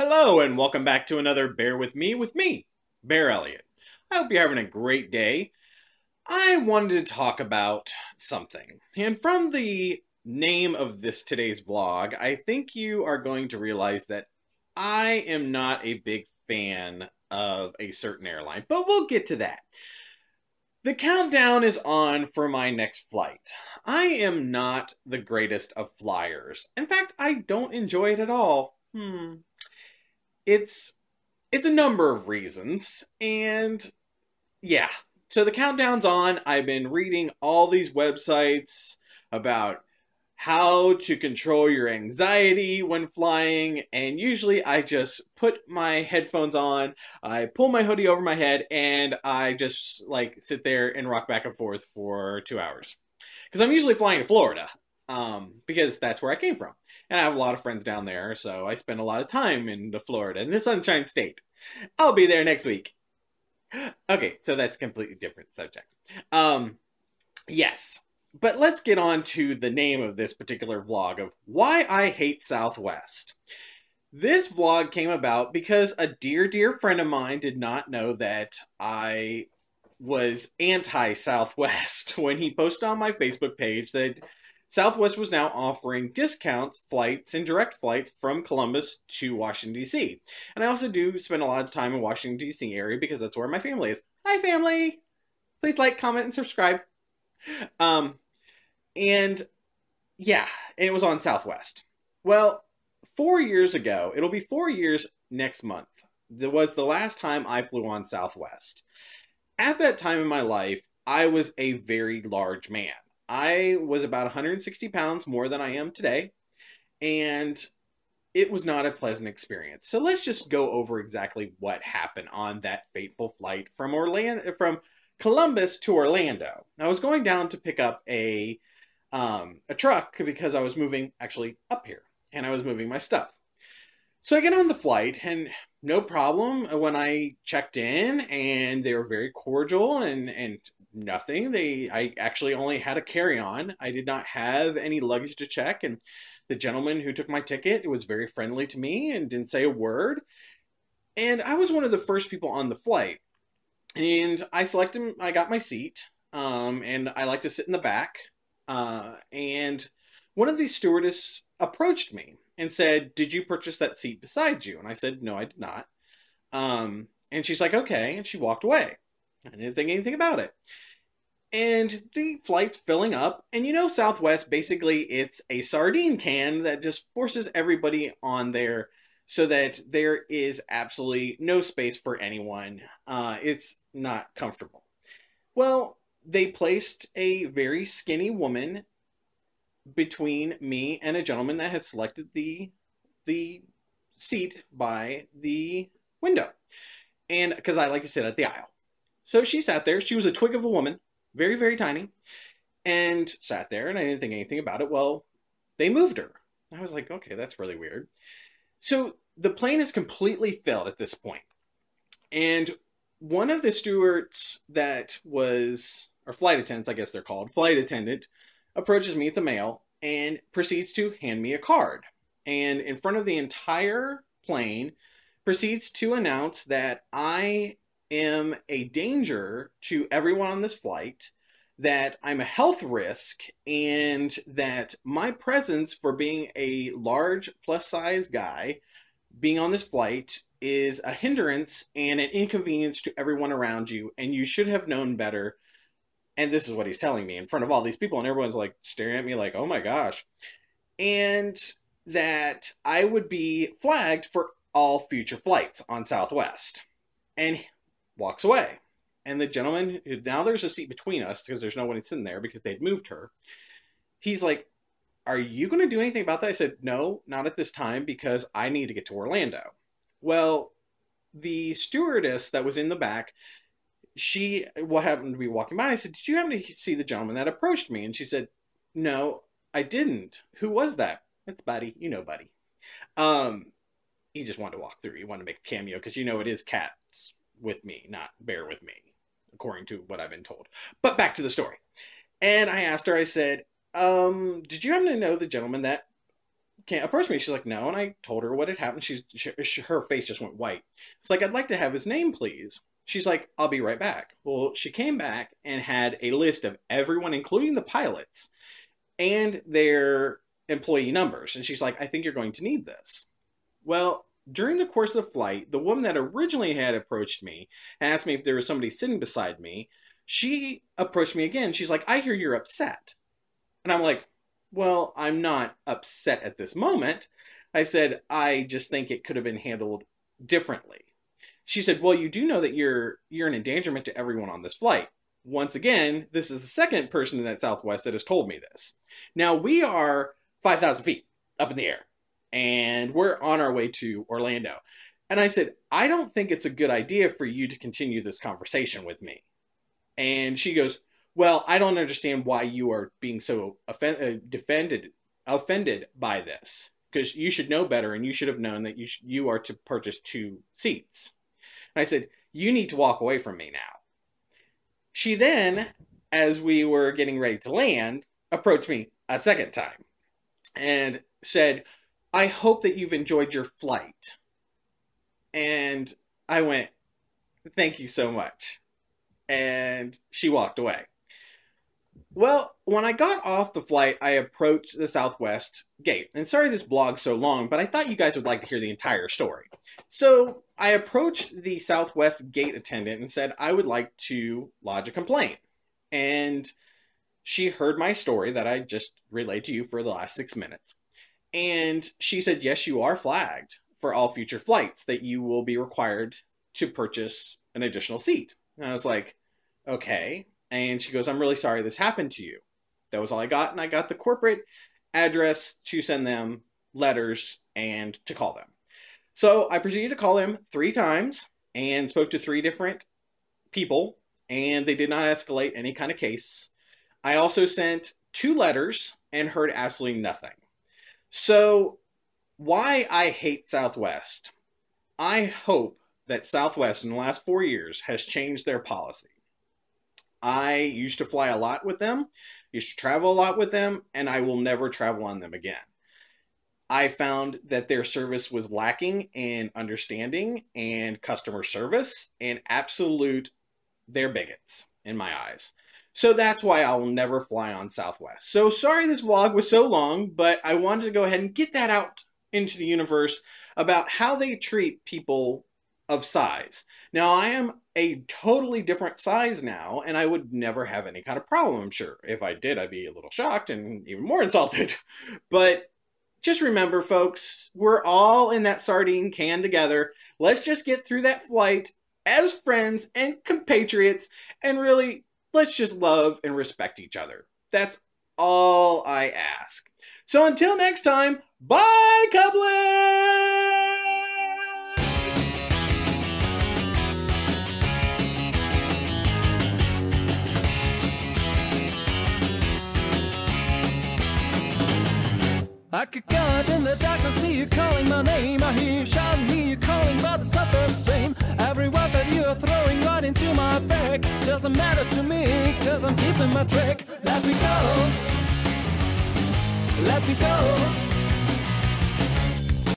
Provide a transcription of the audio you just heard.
Hello and welcome back to another Bear with me, BearElliott. I hope you're having a great day. I wanted to talk about something. And from the name of today's vlog, I think you are going to realize that I am not a big fan of a certain airline, but we'll get to that. The countdown is on for my next flight. I am not the greatest of flyers. In fact, I don't enjoy it at all. It's it's a number of reasons, and yeah. So the countdown's on. I've been reading all these websites about how to control your anxiety when flying, and usually I just put my headphones on, I pull my hoodie over my head, and I just like sit there and rock back and forth for 2 hours. Because I'm usually flying to Florida, because that's where I came from. And I have a lot of friends down there, so I spend a lot of time in in the Sunshine State. I'll be there next week. Okay, so that's a completely different subject. Yes, but let's get on to the name of this particular vlog of why I hate Southwest. This vlog came about because a dear friend of mine did not know that I was anti-Southwest when he posted on my Facebook page that Southwest was now offering discount flights and direct flights from Columbus to Washington, D.C. And I also do spend a lot of time in Washington, D.C. area because that's where my family is. Hi, family! Please like, comment, and subscribe. And yeah, it was on Southwest. Well, 4 years ago, it'll be 4 years next month, that was the last time I flew on Southwest. At that time in my life, I was a very large man. I was about 160 pounds more than I am today, and it was not a pleasant experience. So let's just go over exactly what happened on that fateful flight from Columbus to Orlando. I was going down to pick up a truck because I was moving actually up here, and I was moving my stuff. So I get on the flight, and no problem when I checked in, and they were very cordial and nothing. I actually only had a carry-on. I did not have any luggage to check, and the gentleman who took my ticket was very friendly to me and didn't say a word. And I was one of the first people on the flight. And I got my seat, and I like to sit in the back. And one of these stewardess approached me and said, "Did you purchase that seat beside you?" And I said, "No, I did not." And she's like, "Okay," and she walked away. I didn't think anything about it. And the flight's filling up, and you know Southwest, basically it's a sardine can that just forces everybody on there so that there is absolutely no space for anyone. It's not comfortable. Well, they placed a very skinny woman between me and a gentleman that had selected the seat by the window. And because I like to sit at the aisle. So she sat there. She was a twig of a woman, very tiny, and sat there, and I didn't think anything about it. Well, they moved her. I was like, okay, that's really weird. So the plane is completely filled at this point. And one of the stewards that was, or flight attendants, I guess they're called, flight attendant, approaches me, it's a male, and proceeds to hand me a card. And in front of the entire plane, proceeds to announce that I am a danger to everyone on this flight, that I'm a health risk, and that my presence for being a large plus-size guy being on this flight is a hindrance and an inconvenience to everyone around you, and you should have known better. And this is what he's telling me in front of all these people, and everyone's like staring at me like, oh my gosh. And that I would be flagged for all future flights on Southwest. And walks away. And the gentleman, now there's a seat between us because there's no one sitting there because they'd moved her. He's like, "Are you going to do anything about that?" I said, "No, not at this time because I need to get to Orlando." Well, the stewardess that was in the back, she happened to be walking by. And I said, "Did you happen to see the gentleman that approached me?" And she said, "No, I didn't. Who was that?" "It's Buddy. You know Buddy." He just wanted to walk through. He wanted to make a cameo because you know it is Cats with me, not Bear with me, according to what I've been told. But back to the story. And I asked her, I said, did you happen to know the gentleman that can't approach me. She's like, no. And I told her what had happened. Her face just went white. It's like, I'd like to have his name, please. She's like, I'll be right back. Well, she came back and had a list of everyone, including the pilots, and their employee numbers. And she's like, I think you're going to need this. Well, during the course of the flight, the woman that originally had approached me and asked me if there was somebody sitting beside me, she approached me again. She's like, I hear you're upset. And I'm like, well, I'm not upset at this moment. I said, I just think it could have been handled differently. She said, well, you do know that you're an endangerment to everyone on this flight. Once again, this is the second person at Southwest that has told me this. Now, we are 5,000 feet up in the air, and we're on our way to Orlando. And I said, I don't think it's a good idea for you to continue this conversation with me. And she goes, well, I don't understand why you are being so offended by this, because you should know better, and you should have known that you are to purchase 2 seats. And I said, you need to walk away from me now. She then, as we were getting ready to land, approached me a second time and said, I hope that you've enjoyed your flight. And I went, thank you so much. And she walked away. Well, when I got off the flight, I approached the Southwest gate. And sorry this blog's so long, but I thought you guys would like to hear the entire story. So I approached the Southwest gate attendant and said I would like to lodge a complaint. And she heard my story that I just relayed to you for the last 6 minutes. And she said, yes, you are flagged for all future flights, that you will be required to purchase an additional seat. And I was like, okay. And she goes, I'm really sorry this happened to you. That was all I got. And I got the corporate address to send them letters and to call them. So I proceeded to call them 3 times and spoke to 3 different people, and they did not escalate any kind of case. I also sent 2 letters and heard absolutely nothing. So why I hate Southwest? I hope that Southwest in the last 4 years has changed their policy. I used to fly a lot with them, used to travel a lot with them, and I will never travel on them again. I found that their service was lacking in understanding and customer service, and they're bigots in my eyes. So that's why I will never fly on Southwest. So sorry this vlog was so long, but I wanted to go ahead and get that out into the universe about how they treat people of size. Now, I am a totally different size now, and I would never have any kind of problem, I'm sure. If I did, I'd be a little shocked and even more insulted. But just remember, folks, we're all in that sardine can together. Let's just get through that flight as friends and compatriots, and really, let's just love and respect each other. That's all I ask. So until next time, bye, coupling! I could go out in the darkness, see you calling my name. I hear you shouting, hear you calling, but it's not the same. Every word that you are throwing right into my back doesn't matter to me, cause I'm keeping my track. Let me go, let me go.